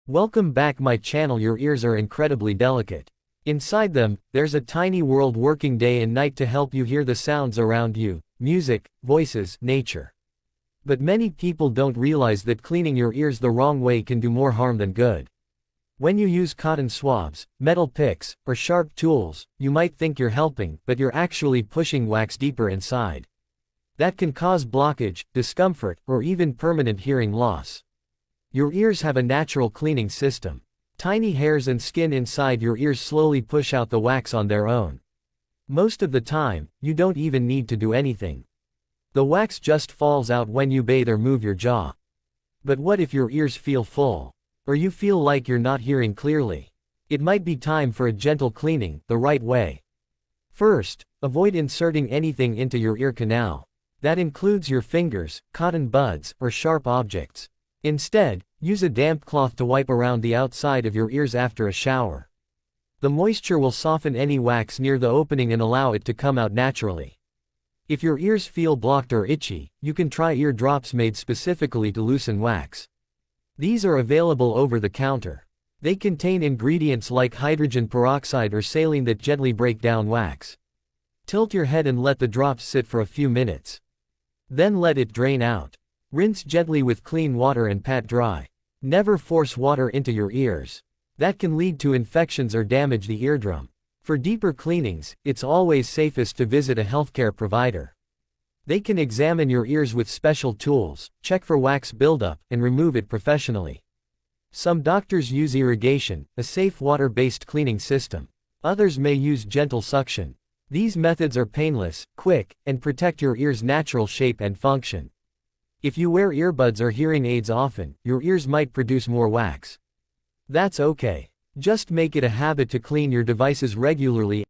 Welcome back my channel. Your ears are incredibly delicate. Inside them, there's a tiny world working day and night to help you hear the sounds around you, music, voices, nature. But many people don't realize that cleaning your ears the wrong way can do more harm than good. When you use cotton swabs, metal picks, or sharp tools, you might think you're helping, but you're actually pushing wax deeper inside. That can cause blockage, discomfort, or even permanent hearing loss. Your ears have a natural cleaning system. Tiny hairs and skin inside your ears slowly push out the wax on their own. Most of the time, you don't even need to do anything. The wax just falls out when you bathe or move your jaw. But what if your ears feel full? Or you feel like you're not hearing clearly? It might be time for a gentle cleaning, the right way. First, avoid inserting anything into your ear canal. That includes your fingers, cotton buds, or sharp objects. Instead, use a damp cloth to wipe around the outside of your ears after a shower. The moisture will soften any wax near the opening and allow it to come out naturally. If your ears feel blocked or itchy, you can try ear drops made specifically to loosen wax. These are available over the counter. They contain ingredients like hydrogen peroxide or saline that gently break down wax. Tilt your head and let the drops sit for a few minutes. Then let it drain out. Rinse gently with clean water and pat dry. Never force water into your ears. That can lead to infections or damage the eardrum. For deeper cleanings, it's always safest to visit a healthcare provider. They can examine your ears with special tools, check for wax buildup, and remove it professionally. Some doctors use irrigation, a safe water-based cleaning system. Others may use gentle suction. These methods are painless, quick, and protect your ear's natural shape and function. If you wear earbuds or hearing aids often, your ears might produce more wax. That's okay. Just make it a habit to clean your devices regularly.